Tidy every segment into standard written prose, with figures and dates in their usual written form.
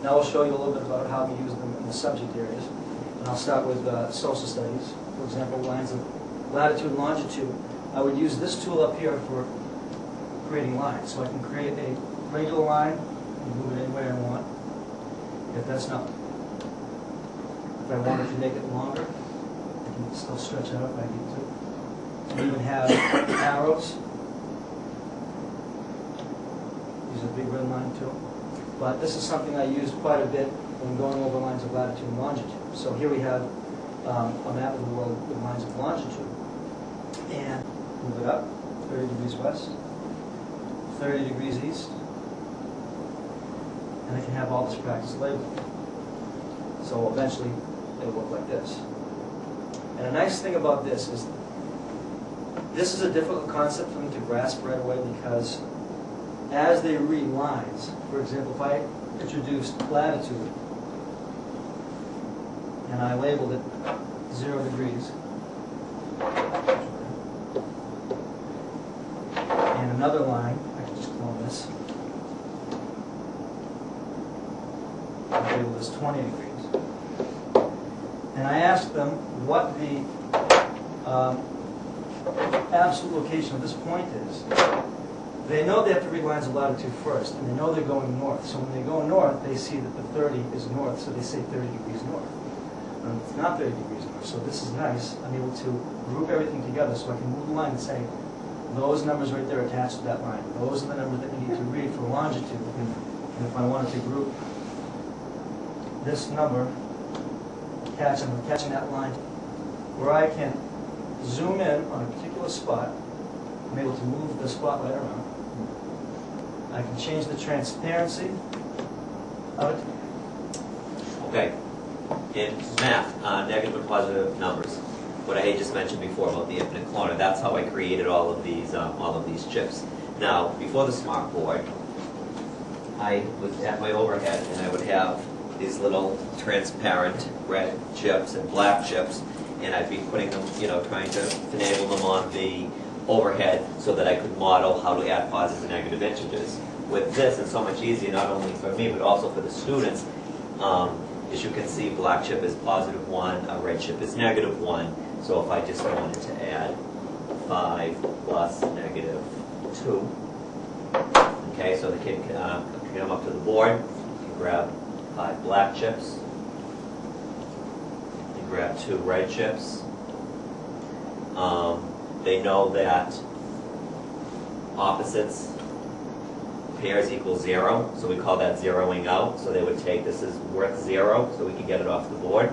Now I'll show you a little bit about how we use them in the subject areas. And I'll start with social studies. For example, lines of latitude and longitude. I would use this tool up here for creating lines. So I can create a regular line and move it any way I want. If that's not, if I wanted to make it longer, I can still stretch it out if I need to. I even have arrows. Use a big red line too. But this is something I use quite a bit when going over lines of latitude and longitude. So here we have a map of the world with lines of longitude. And move it up, 30 degrees west, 30 degrees east. And I can have all this practice labeled. So eventually it'll look like this. And a nice thing about this is a difficult concept for them to grasp right away, because as they read lines, for example, if I introduced latitude and I labeled it 0 degrees, and another line, I can just clone this, and label this 20 degrees. And I asked them what the absolute location of this point is. They know they have to read lines of latitude first, and they know they're going north. So when they go north, they see that the 30 is north, so they say 30 degrees north. And it's not 30 degrees north, so this is nice. I'm able to group everything together, so I can move the line and say, those numbers right there attached to that line. Those are the numbers that you need to read for longitude. And if I wanted to group this number, I'm catching that line, where I can zoom in on a particular spot. I'm able to move the spotlight around. I can change the transparency of it. Okay. In math, negative and positive numbers. What I had just mentioned before about the infinite cloner, that's how I created all of these chips. Now, before the smart board, I was at my overhead and I would have these little transparent red chips and black chips, and I'd be putting them, trying to finagle them on the overhead so that I could model how to add positive and negative integers. With this, it's so much easier, not only for me, but also for the students. As you can see, black chip is +1, a red chip is -1. So if I just wanted to add 5 plus -2, okay, so the kid can come up to the board, can grab 5 black chips, and grab 2 red chips. They know that opposites pairs equal 0, so we call that zeroing out. So they would take, this is worth 0, so we can get it off the board.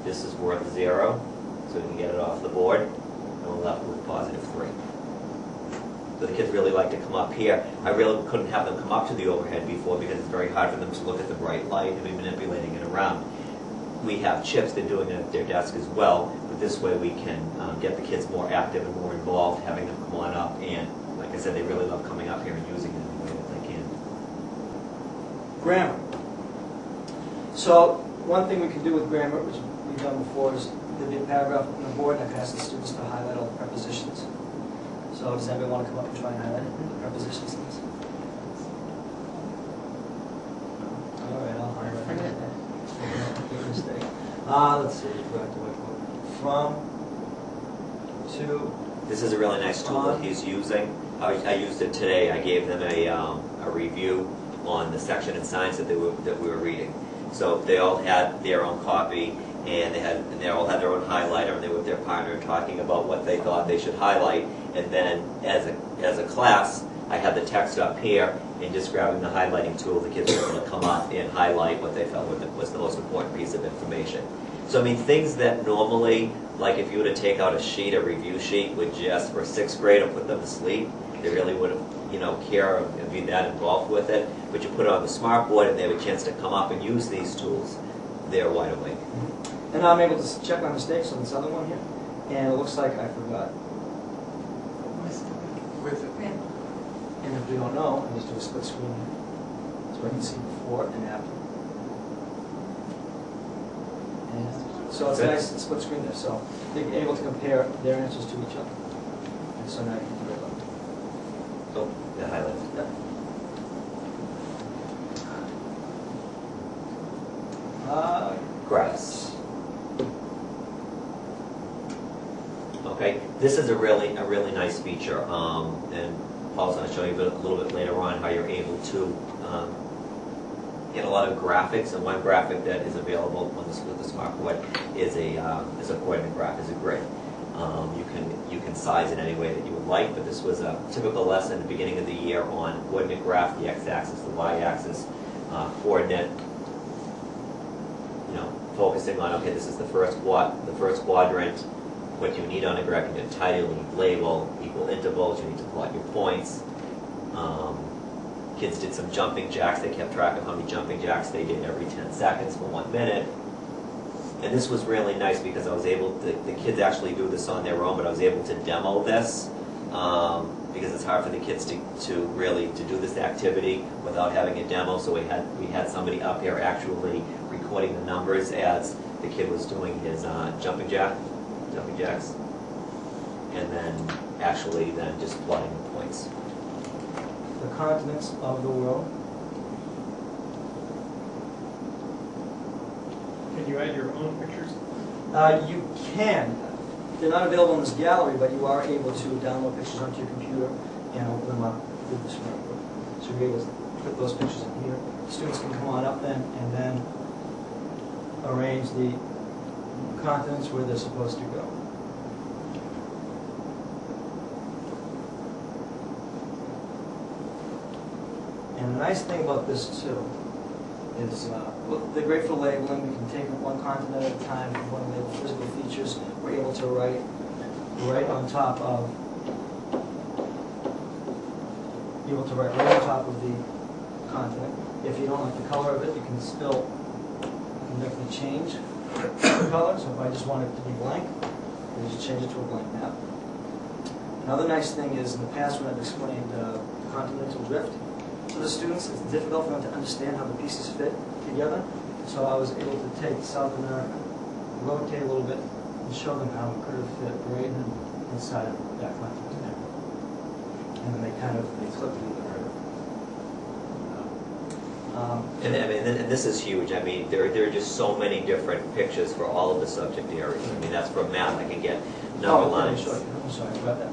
This is worth 0, so we can get it off the board. And we're left with +3. So the kids really like to come up here. I really couldn't have them come up to the overhead before because it's very hard for them to look at the bright light and be manipulating it around. We have chips, they're doing it at their desk as well, but this way we can get the kids more active and more involved, having them come on up, and like I said, they really love coming up here and using it in the way that they can. Grammar. So one thing we can do with grammar, which we've done before, is there'll be a paragraph on the board and I ask the students to highlight all the prepositions. So does anybody want to come up and try and highlight the prepositions? All right, I'll highlight it. Let's see. From, to. This is a really nice tool that he's using. I used it today. I gave them a review on the section in science that we were reading. So they all had their own copy, and they all had their own highlighter, and they were with their partner talking about what they thought they should highlight. And then as a class, I had the text up here, and just grabbing the highlighting tool, the kids were able to come up and highlight what they felt was the most important piece of information. So I mean, things that normally, like if you were to take out a review sheet with just for 6th grade and put them to sleep, they really wouldn't, care and be that involved with it. But you put it on the smart board and they have a chance to come up and use these tools, they're wide awake. And now I'm able to check my mistakes on this other one here, and it looks like I forgot. With it. And if we don't know, I just do a split screen here. So I can see before and after. And so it's a nice split screen there. So they're able to compare their answers to each other. And so now you can do it. So the highlights. Yeah. Okay, this is a really nice feature, and Paul's going to show you a little bit later on how you're able to get a lot of graphics, and one graphic that is available with the smart board is a coordinate graph, is a grid. You can size it any way that you would like, but this was a typical lesson at the beginning of the year on coordinate graph, the x-axis, the y-axis, coordinate. You know, focusing on, okay, this is the first quadrant. What you need on a graph, you need a title, you need label, equal intervals, you need to plot your points. Kids did some jumping jacks. They kept track of how many jumping jacks they did every 10 seconds for 1 minute. And this was really nice because I was able to, the kids actually do this on their own, but I was able to demo this because it's hard for the kids to really do this activity without having a demo. So we had somebody up here actually recording the numbers as the kid was doing his jumping jacks, and then actually then just plotting the points. The continents of the world. Can you add your own pictures? You can. They're not available in this gallery, but you are able to download pictures onto your computer and open them up with the smart board. So you're able to put those pictures in here. Students can come on up then and then arrange the continents where they're supposed to go. And the nice thing about this too is they're great for labeling. We can take one continent at a time. If we want to label physical features, we're able to write on top of the continent. If you don't like the color of it, you can definitely change the color. So if I just want it to be blank, I just change it to a blank map. Another nice thing is in the past when I've explained continental drift to the students, it's difficult for them to understand how the pieces fit together. So I was able to take South America, rotate a little bit, and show them how it could have fit right inside of that continent. And then they clipped it either. And this is huge. I mean, there are just so many different pictures for all of the subject areas. I mean, that's from math. I can get number lines. I'm sorry about that.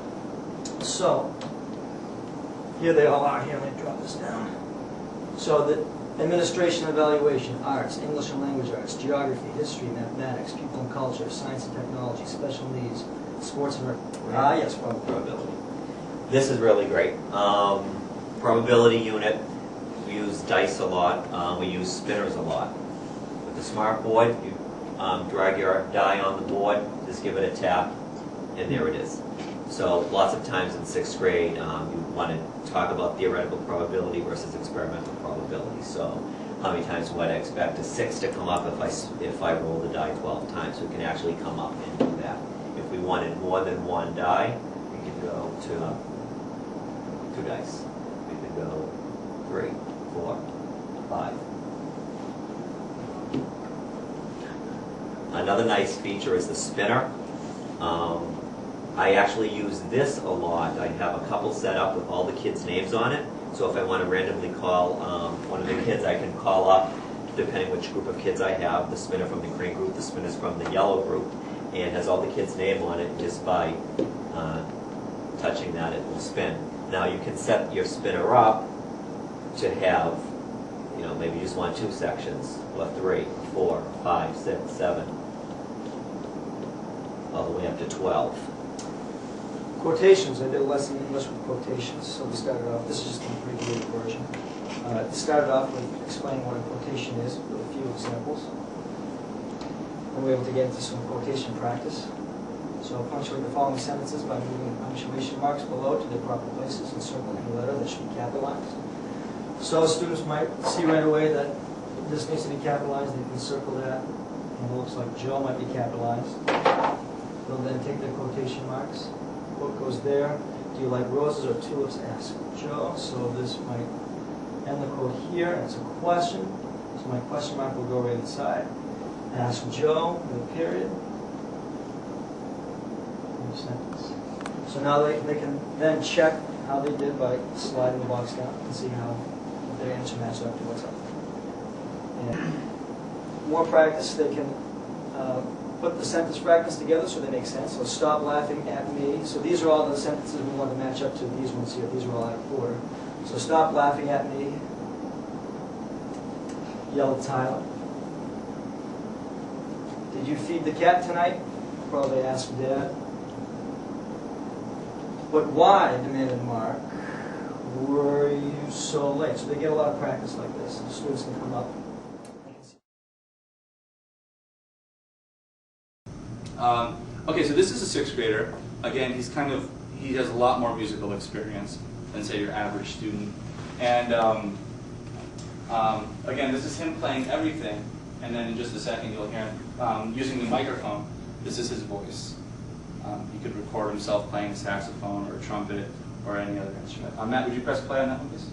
So, here they all are. Here, let me drop this down. So the administration and evaluation, arts, English and language arts, geography, history, mathematics, people and culture, science and technology, special needs, sports and yes, probability. This is really great. Probability unit. We use dice a lot. We use spinners a lot. With the smart board, you drag your die on the board, just give it a tap, and there it is. So lots of times in 6th grade, you want to talk about theoretical probability versus experimental probability. So how many times would I expect a 6 to come up if I roll the die 12 times? We can actually come up and do that. If we wanted more than one die, we could go to 2 dice. We could go 3, 4, 5. Another nice feature is the spinner. I actually use this a lot. I have a couple set up with all the kids' names on it. So if I want to randomly call one of the kids, I can call up, depending which group of kids I have, the spinner from the green group, the spinners from the yellow group, and has all the kids' name on it. Just by touching that, it will spin. Now you can set your spinner up to have, maybe you just want 2 sections, or 3, 4, 5, 6, 7, all the way up to 12. Quotations. I did a lesson in English with quotations. So we started off, this is just an abbreviated version. Started off with explaining what a quotation is with a few examples. And we were able to get into some quotation practice. So punctuate the following sentences by moving the punctuation marks below to their proper places and circling any letter that should be capitalized. So students might see right away that this needs to be capitalized. They can circle that. And it looks like Joe might be capitalized. They'll then take their quotation marks. What goes there? Do you like roses or tulips? Ask Joe. So this might end the quote here, and it's a question. So my question mark will go right inside. Ask Joe with a period. Sentence. So now they can then check how they did by sliding the box down and see how their answer matches up to what's up. And more practice, they can put the sentence fragments together so they make sense. So stop laughing at me. So these are all the sentences we want to match up to these ones here. These are all out of order. So stop laughing at me, yelled Tyler. Did you feed the cat tonight? Probably asked Dad. But why, demanded Mark, were you so late? So they get a lot of practice like this. The students can come up. Okay, so this is a sixth grader. Again, he has a lot more musical experience than, say, your average student. And again, this is him playing everything. And then in just a second, you'll hear him using the microphone. This is his voice. He could record himself playing a saxophone or a trumpet or any other instrument. Matt, would you press play on that one, please?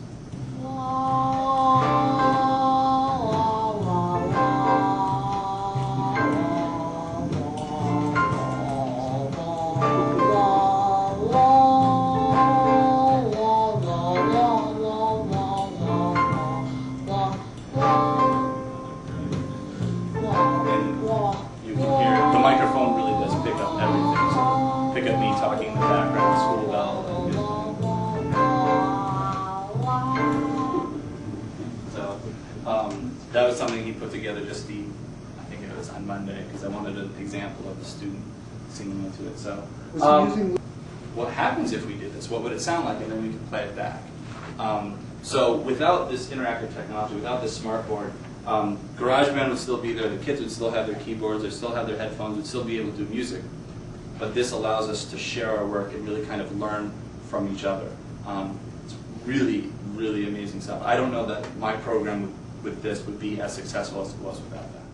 Talking in the background, school bell. So that was something he put together just I think it was on Monday, because I wanted an example of the student singing into it. So what happens if we did this? What would it sound like? And then we could play it back. So without this interactive technology, without this smart board, GarageBand would still be there, the kids would still have their keyboards, they'd still have their headphones, would still be able to do music. But this allows us to share our work and really kind of learn from each other. It's really, really amazing stuff. I don't know that my program with this would be as successful as it was without that.